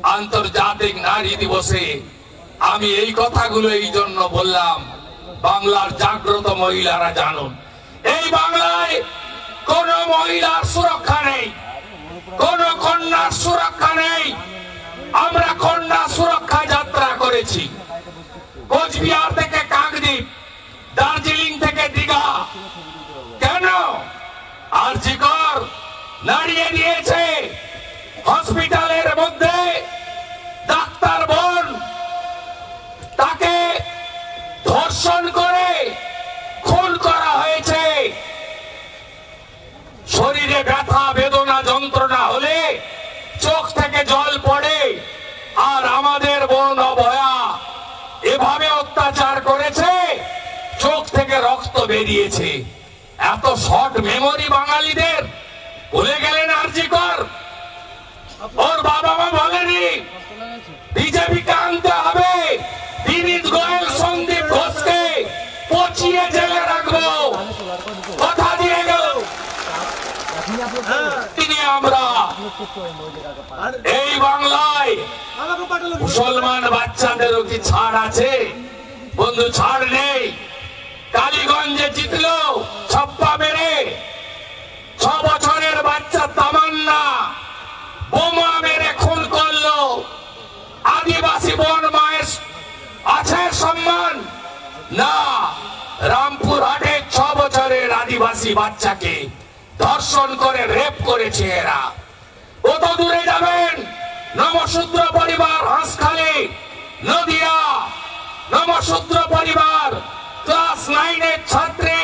আন্তর্জাতিক নারী দিবসে আমি এই কথাগুলো এই জন্য বললাম, বাংলার জাগ্রত মহিলারা জানুন, এই বাংলায় কোন মহিলার সুরক্ষা নেই, কোন কন্যার সুরক্ষা নেই। আমরা কন্যা সুরক্ষা যাত্রা করেছি, কোচবিহার থেকে কাকদ্বীপ, দার্জিলিং থেকে দীঘা। কেন? আরজি কর নাড়িয়ে দিয়েছে হসপিটালের মধ্যে ডাক্তার বোন তাকে ধর্ষণ করে খুন করা হয়েছে। শরীরে ব্যথা বেদনা যন্ত্রণা হলে চোখ থেকে জল পড়ে, আর আমাদের বোন অভয়া এভাবে অত্যাচার করেছে, চোখ থেকে রক্ত বেরিয়েছে। এত শর্ট মেমোরি বাঙালিদের, ভুলে গেলেন আরজি কর? ওর বাবা মা বলেনি বিজেপিকে আনতে হবে, বিনীত গোয়েল সন্দীপ ঘোষকে পচিয়ে জেলে রাখবো, কথা দিয়ে গেল। আমরা এই বাংলায় মুসলমান বাচ্চাদেরও কি ছাড় আছে? বন্ধু, ছাড় নেই। কালীগঞ্জে জিতলো ছাপ্পা মেরে, 6 বছরের বাচ্চা তামান্না বোমা মেরে খুন করলো। আদিবাসী বোন মায়ের আছে সম্মান? না। রামপুরহাটে 6 বছরের আদিবাসী বাচ্চাকে ধর্ষণ করে রেপ করেছে এরা। কত দূরে যাবেন? নমশূদ্র পরিবার হাঁসখালি নদিয়া, নমশূদ্র পরিবার ক্লাস 9-এর ছাত্রী,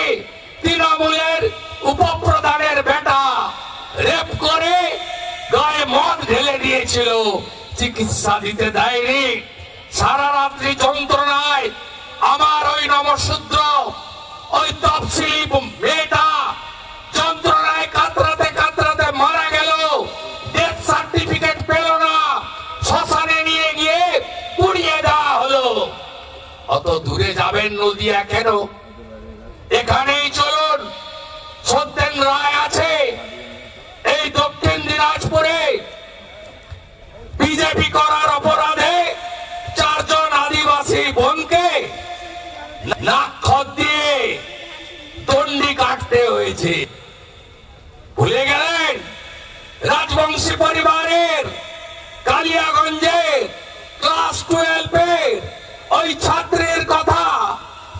তৃণমূলের উপপ্রধানের বেটা রেপ করে গায়ে মদ ঢেলে দিয়েছিল, চিকিৎসা দিতে দেয়নি। সারা রাত্রি যন্ত্রণায় আমার ওই নমশূদ্র ওই তফসিলি মেয়েটা যন্ত্রণায় কাতরাতে কাতরাতে মারা গেল। ডেথ সার্টিফিকেট পেল না, শ্মশানে নিয়ে গিয়ে পুড়িয়ে দেওয়া হলো। অত দূরে যাবেন নদিয়া কেন? এখানেই চলুন, সত্যেন রায় আছে এই দক্ষিণ দিনাজপুরে। বিজেপি করার অপরাধে 4 জন আদিবাসী বোনকে নাক দিয়ে দণ্ডি কাটতে হয়েছে। ভুলে গেলেন রাজবংশী পরিবারের কালিয়াগঞ্জে ক্লাস 12-এর ওই ছাত্রীর কথা,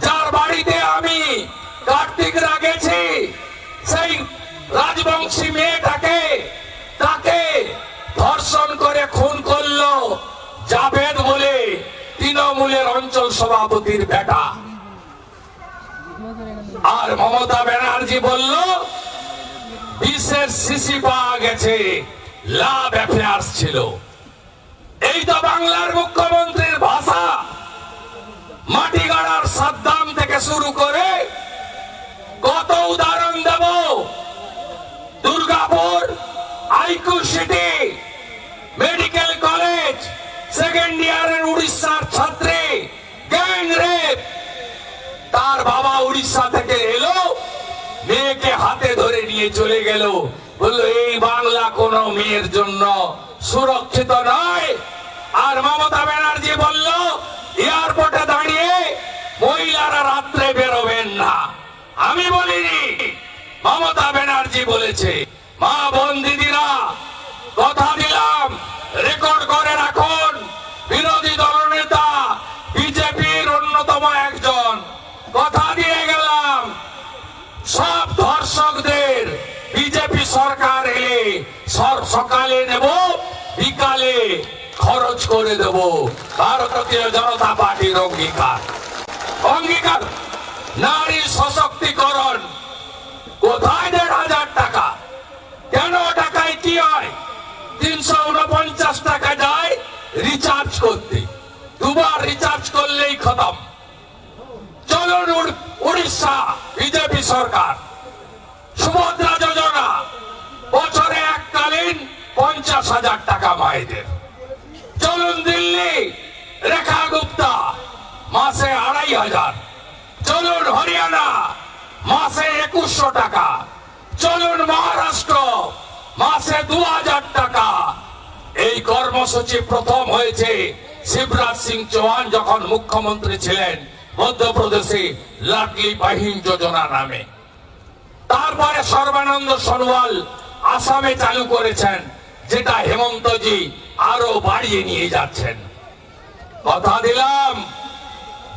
যার বাড়িতে আমি কার্তিকরা গেছি? সেই রাজবংশী মেয়েটাকে তাকে ধর্ষণ করে খুন করলো জাভেদ বলে তৃণমূলের অঞ্চল সভাপতির বেটা। আর মমতা ব্যানার্জি বলল বিশেষ সিসি পাওয়া গেছে, লাভ অ্যাফেয়ার্স ছিল। এই তো বাংলার মুখ্যমন্ত্রীর ভাষা। মাটিগাড়ার সাদ্দাম থেকে শুরু করে কত উদাহরণ দেব। Durgapur IQ city medical college, 2nd ইয়ারের উড়িষ্যার ছাত্রী গ্যাং রেপ। তার বাবা উড়িষ্যা থেকে এলো, মেয়েকে হাতে ধরে নিয়ে চলে গেল, বললো এই বাংলা কোন মেয়ের জন্য সুরক্ষিত নয়। আর মমতা ব্যানার্জি বলল এয়ারপোর্টে দাঁড়িয়ে মহিলারা রাত্রে বেরোবেন না। আমি বলিনি, মমতা ব্যানার্জি বলেছে। মা বোন দিদিরা, কথা দিলাম, রেকর্ড করে রাখুন। বিরোধী দলনেতা বিজেপির অন্যতম একজন, কথা দিয়ে গেলাম, সব ধর্ষকদের বিজেপি সরকার এলে সকালে নেব, বিকালে খরচ করে দেব। ভারতীয় জনতা পার্টির অঙ্গীকার। অঙ্গীকার নারী সশক্তিকরণ। কোথায় 1,500 টাকা? কেন? টাকায় কি হয়? 349 টাকা যায় রিচার্জ করতে, 2 বার রিচার্জ করলেই খতম। চলুন উড়িষ্যা বিজেপি সরকার, সুভদ্রা যোজনা, বছরে এককালীন 50,000 টাকা মায়েদের। চলুন দিল্লি, রেখা গুপ্তা, মাসে 2,500। চলুন হরিয়ানা, মাসে 2100 টাকা। চলুন মহারাষ্ট্র, মাসে 2,000 টাকা। এই কর্মসূচি প্রথম হয়েছে শিবরাজ সিং চৌহান যখন মুখ্যমন্ত্রী ছিলেন মধ্যপ্রদেশে লাডলি বাহিন যোজনা নামে। তারপরে সর্বানন্দ সোনোয়াল আসামে চালু করেছেন, যেটা হেমন্তজি আরো বাড়িয়ে নিয়ে যাচ্ছেন। কথা দিলাম,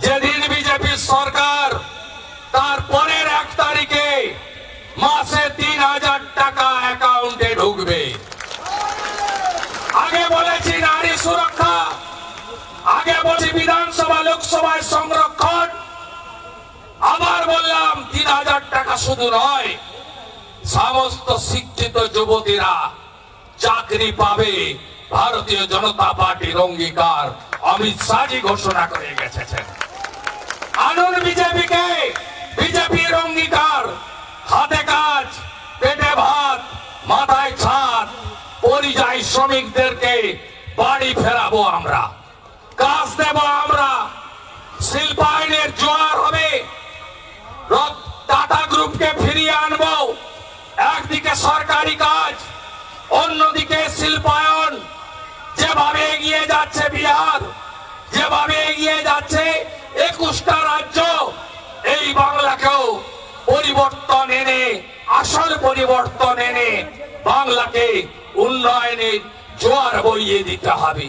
যেদিন বিজেপি সরকার তার পরের 1 তারিখে মাসে 3000 টাকা অ্যাকাউন্টে ঢুকবে। আগে বলেছি নারী সুরক্ষা, আগে বলেছি বিধানসভা লোকসভায় সংরক্ষণ, আবার বললাম 3000 টাকা শুধু নয়, সমস্ত শিক্ষিত যুবতীরা চাকরি পাবে। ভারতীয় জনতা পার্টির অঙ্গীকার অমিত শাহজি ঘোষণা করে গেছেন। আনুন বিজেপিকে, বিজেপির অঙ্গীকার হাতে কাজ, পেটে ভাত, মাথায় ছাদ, পরিযায়ী শ্রমিকদেরকে বাড়ি ফেরাবো আমরা, কাজ দেব আমরা, শিল্পায়নের জোয়ার হবে, টাটা গ্রুপকে ফিরিয়ে আনবো। একদিকে সরকারি কাজ, অন্যদিকে শিল্পায়ন। যেভাবে এগিয়ে যাচ্ছে বিহার, যেভাবে এগিয়ে যাচ্ছে 21টা রাজ্য, এই বাংলাকেও পরিবর্তন এনে, আসল পরিবর্তন এনে বাংলাকে উন্নয়নের জোয়ার বইয়ে দিতে হবে।